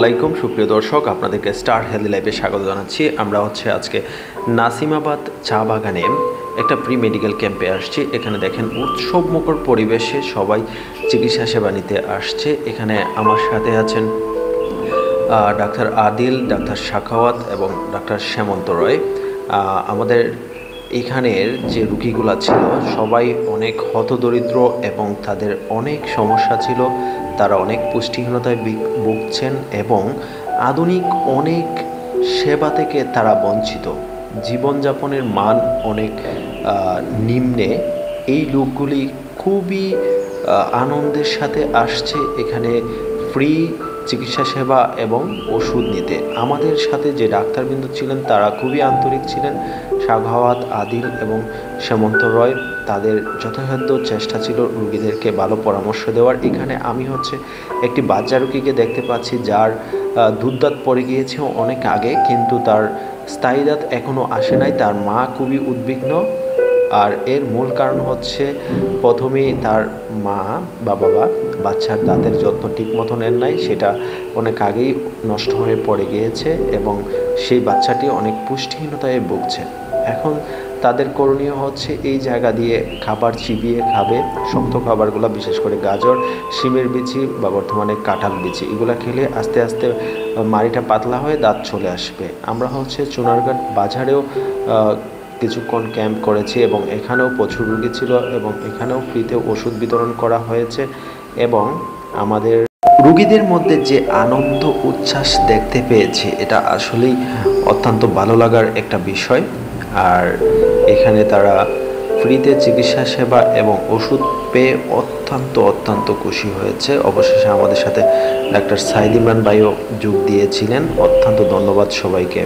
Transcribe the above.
আলাইকুম সুপ্রিয় দর্শক, আপনাদেরকে স্টার হেলদি লাইফে স্বাগত জানাচ্ছি। আমরা আজকে নাসিমাবাদ চা বাগানে একটা প্রি মেডিকেল ক্যাম্পে আসছি। এখানে দেখেন উৎসবমুখর পরিবেশে সবাই চিকিৎসা সেবা নিতে আসছে। এখানে আমার সাথে আছেন ডাক্তার আদিল, ডাক্তার সাখাওয়াত এবং ডাক্তার শ্যামন্ত রয়। আমাদের এখানের যে রুগীগুলো ছিল সবাই অনেক হতদরিদ্র এবং তাদের অনেক সমস্যা ছিল। তারা অনেক পুষ্টিহীনতায় ভুগছেন এবং আধুনিক অনেক সেবা থেকে তারা বঞ্চিত। জীবনযাপনের মান অনেক নিম্নে। এই লোকগুলি খুবই আনন্দের সাথে আসছে এখানে ফ্রি চিকিৎসা সেবা এবং ওষুধ নিতে। আমাদের সাথে যে ডাক্তারবৃন্দ ছিলেন তারা খুবই আন্তরিক ছিলেন। সাখাওয়াত, আদিল এবং শ্যামন্ত রয়, তাদের যথাসাধ্য চেষ্টা ছিল রুগীদেরকে ভালো পরামর্শ দেওয়ার। এখানে আমি একটি বাচ্চা রুগীকে দেখতে পাচ্ছি যার দুধ দাঁত পড়ে গিয়েছে অনেক আগে, কিন্তু তার স্থায়ী দাঁত এখনও আসে নাই। তার মা খুবই উদ্বিগ্ন, আর এর মূল কারণ প্রথমেই তার মা বা বাবা বাচ্চার দাঁতের যত্ন ঠিক মতো নেন নাই। সেটা অনেক আগেই নষ্ট হয়ে পড়ে গিয়েছে এবং সেই বাচ্চাটি অনেক পুষ্টিহীনতায় ভুগছে। এখন তাদের করণীয় এই জায়গা দিয়ে খাবার চিবিয়ে খাবে। শক্ত খাবারগুলো, বিশেষ করে গাজর, শিমের বিচি বা বর্তমানে কাঁঠাল বিচি, এগুলো খেলে আস্তে আস্তে মাড়িটা পাতলা হয়ে দাঁত চলে আসবে। আমরা চুনারঘাট বাজারেও কিছুক্ষণ ক্যাম্প করেছি এবং এখানেও প্রচুর রুগী ছিল এবং এখানেও ফ্রিতে ওষুধ বিতরণ করা হয়েছে। এবং আমাদের রুগীদের মধ্যে যে আনন্দ উচ্ছ্বাস দেখতে পেয়েছি, এটা আসলেই অত্যন্ত ভালো লাগার একটা বিষয়। আর এখানে তারা ফ্রিতে চিকিৎসা সেবা এবং ওষুধ পেয়ে অত্যন্ত খুশি হয়েছে। অবশেষে আমাদের সাথে ডাক্তার সাইদ ইমরান ভাইও যোগ দিয়েছিলেন। অত্যন্ত ধন্যবাদ সবাইকে।